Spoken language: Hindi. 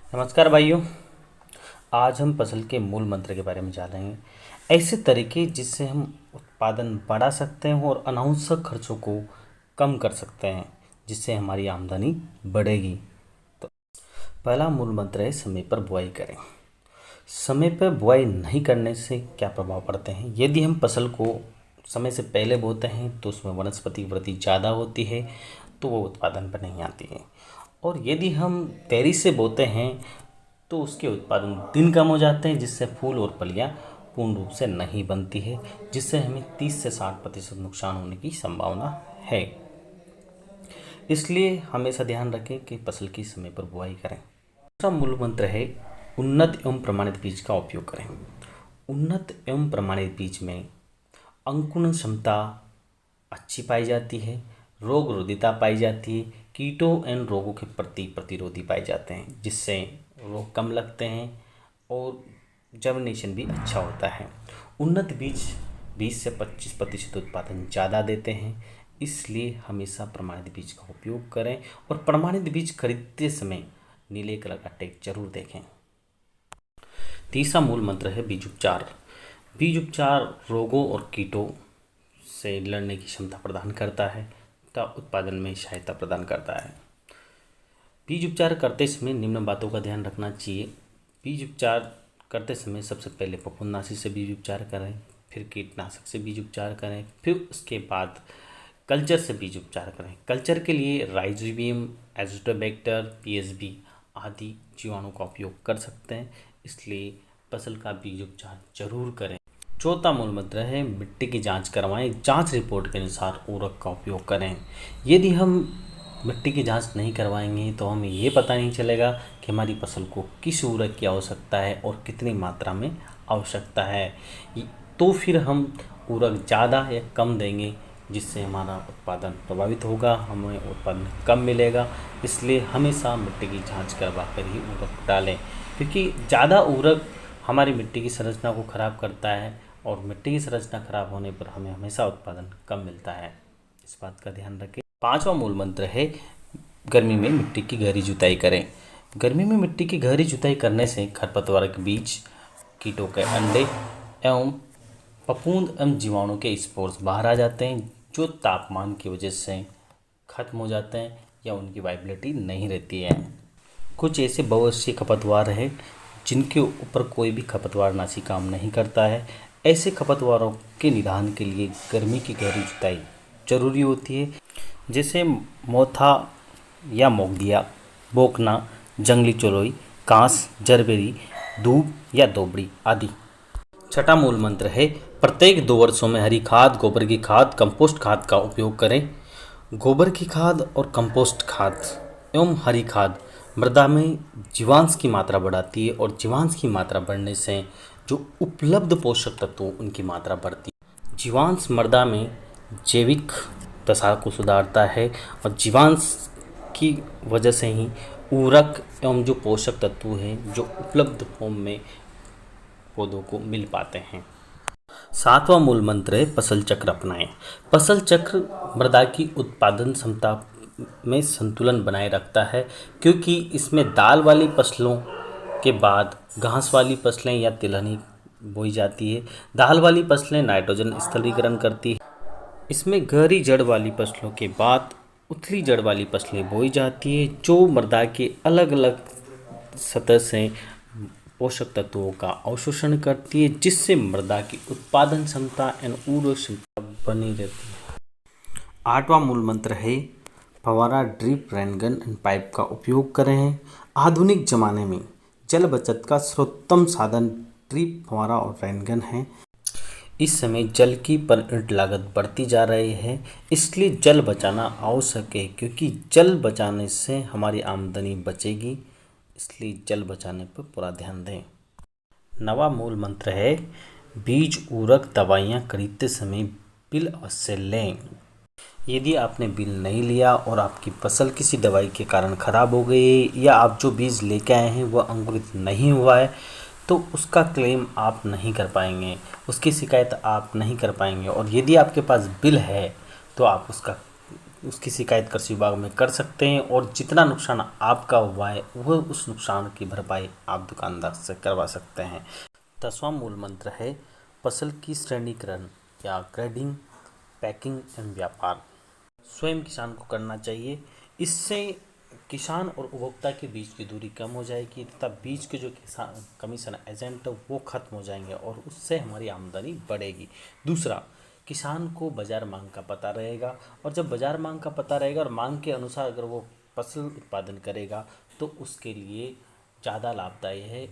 नमस्कार भाइयों। आज हम फसल के मूल मंत्र के बारे में जान रहे हैं। ऐसे तरीके जिससे हम उत्पादन बढ़ा सकते हैं और अनावश्यक खर्चों को कम कर सकते हैं, जिससे हमारी आमदनी बढ़ेगी। तो पहला मूल मंत्र है समय पर बुआई करें। समय पर बुआई नहीं करने से क्या प्रभाव पड़ते हैं? यदि हम फसल को समय से पहले बोते हैं तो उसमें वनस्पति वृद्धि ज़्यादा होती है, तो वो उत्पादन पर नहीं आती है। और यदि हम देरी से बोते हैं तो उसके उत्पादन दिन कम हो जाते हैं, जिससे फूल और फलियाँ पूर्ण रूप से नहीं बनती है, जिससे हमें 30 से 60% नुकसान होने की संभावना है। इसलिए हमेशा ध्यान रखें कि फसल की समय पर बुआई करें। दूसरा मूल मंत्र है उन्नत एवं प्रमाणित बीज का उपयोग करें। उन्नत एवं प्रमाणित बीज में अंकुरण क्षमता अच्छी पाई जाती है, रोग रोधिता पाई जाती है, कीटों एवं रोगों के प्रति प्रतिरोधी पाए जाते हैं, जिससे रोग कम लगते हैं और जर्मिनेशन भी अच्छा होता है। उन्नत बीज 20 से 25% उत्पादन ज़्यादा देते हैं, इसलिए हमेशा प्रमाणित बीज का उपयोग करें और प्रमाणित बीज खरीदते समय नीले कलर का टैग जरूर देखें। तीसरा मूल मंत्र है बीज उपचार। बीज उपचार रोगों और कीटों से लड़ने की क्षमता प्रदान करता है तथा उत्पादन में सहायता प्रदान करता है। बीज उपचार करते समय निम्न बातों का ध्यान रखना चाहिए। बीज उपचार करते समय सबसे पहले फफूंदनाशी से बीज उपचार करें, फिर कीटनाशक से बीज उपचार करें, फिर उसके बाद कल्चर से बीज उपचार करें। कल्चर के लिए राइजोबियम, एजोटोबैक्टर, पीएसबी आदि जीवाणु का उपयोग कर सकते हैं, इसलिए फसल का बीज उपचार जरूर करें। चौथा मूल मंत्र है मिट्टी की जांच करवाएं। जांच रिपोर्ट के अनुसार उर्वरक का उपयोग करें। यदि हम मिट्टी की जांच नहीं करवाएंगे तो हमें ये पता नहीं चलेगा कि हमारी फसल को किस उर्वरक की आवश्यकता है और कितनी मात्रा में आवश्यकता है, तो फिर हम उर्वरक ज़्यादा या कम देंगे, जिससे हमारा उत्पादन प्रभावित होगा, हमें उत्पादन कम मिलेगा। इसलिए हमेशा मिट्टी की जांच करवा कर ही उर्वरक डालें, क्योंकि ज़्यादा उर्वरक हमारी मिट्टी की संरचना को खराब करता है और मिट्टी की संरचना खराब होने पर हमें हमेशा उत्पादन कम मिलता है। इस बात का ध्यान रखें। पांचवा मूल मंत्र है गर्मी में मिट्टी की गहरी जुताई करें। गर्मी में मिट्टी की गहरी जुताई करने से खरपतवार के बीज, कीटों के अंडे एवं फफूंद एवं जीवाणु के स्पोर्स बाहर आ जाते हैं, जो तापमान की वजह से खत्म हो जाते हैं या उनकी वाइबिलिटी नहीं रहती है। कुछ ऐसे बहुवर्षीय खरपतवार हैं जिनके ऊपर कोई भी खरपतवारनाशी काम नहीं करता है। ऐसे खरपतवारों के निदान के लिए गर्मी की गहरी जुताई जरूरी होती है, जैसे मोथा या मोगदिया, बोकना, जंगली चोलोई, कांस, जरबेरी, दूब या दोबड़ी आदि। छठा मूल मंत्र है प्रत्येक 2 वर्षों में हरी खाद, गोबर की खाद, कंपोस्ट खाद का उपयोग करें। गोबर की खाद और कंपोस्ट खाद एवं हरी खाद मृदा में जीवांश की मात्रा बढ़ाती है और जीवांश की मात्रा बढ़ने से जो उपलब्ध पोषक तत्व उनकी मात्रा बढ़ती है। जीवांश मृदा में जैविक दशा को सुधारता है और जीवांश की वजह से ही उर्वरक एवं जो पोषक तत्व हैं जो उपलब्ध फॉर्म में पौधों को मिल पाते हैं। सातवां मूल मंत्र है फसल चक्र अपनाएं। फसल चक्र मृदा की उत्पादन क्षमता में संतुलन बनाए रखता है, क्योंकि इसमें दाल वाली फसलों के बाद घास वाली फसलें या तिलहनी बोई जाती है। दाल वाली फसलें नाइट्रोजन स्थलीकरण करती है। इसमें गहरी जड़ वाली फसलों के बाद उथली जड़ वाली फसलें बोई जाती है, जो मृदा के अलग अलग सतह से पोषक तत्वों का अवशोषण करती है, जिससे मृदा की उत्पादन क्षमता एवं उर्वरक क्षमता बनी रहती है। आठवां मूल मंत्र है फव्वारा, ड्रिप, रेनगन एंड पाइप का उपयोग करें। आधुनिक जमाने में जल बचत का सर्वोत्तम साधन ड्रिप, फव्वारा और रेनगन है। इस समय जल की परिवहन लागत बढ़ती जा रही है, इसलिए जल बचाना आवश्यक है, क्योंकि जल बचाने से हमारी आमदनी बचेगी, इसलिए जल बचाने पर पूरा ध्यान दें। नवा मूल मंत्र है बीज, उर्वरक, दवाइयाँ खरीदते समय बिल अवश्य लें। यदि आपने बिल नहीं लिया और आपकी फसल किसी दवाई के कारण खराब हो गई या आप जो बीज लेके आए हैं वह अंकुरित नहीं हुआ है, तो उसका क्लेम आप नहीं कर पाएंगे, उसकी शिकायत आप नहीं कर पाएंगे। और यदि आपके पास बिल है तो आप उसका उसकी शिकायत कृषि विभाग में कर सकते हैं और जितना नुकसान आपका हुआ है वह उस नुकसान की भरपाई आप दुकानदार से करवा सकते हैं। 10वां मूल मंत्र है फसल की श्रेणीकरण या ग्रेडिंग, पैकिंग एवं व्यापार स्वयं किसान को करना चाहिए। इससे किसान और उपभोक्ता के बीच की दूरी कम हो जाएगी तथा बीच के जो किसान कमीशन एजेंट है वो खत्म हो जाएंगे और उससे हमारी आमदनी बढ़ेगी। दूसरा, किसान को बाजार मांग का पता रहेगा और जब बाजार मांग का पता रहेगा और मांग के अनुसार अगर वो फसल उत्पादन करेगा तो उसके लिए ज़्यादा लाभदायी है।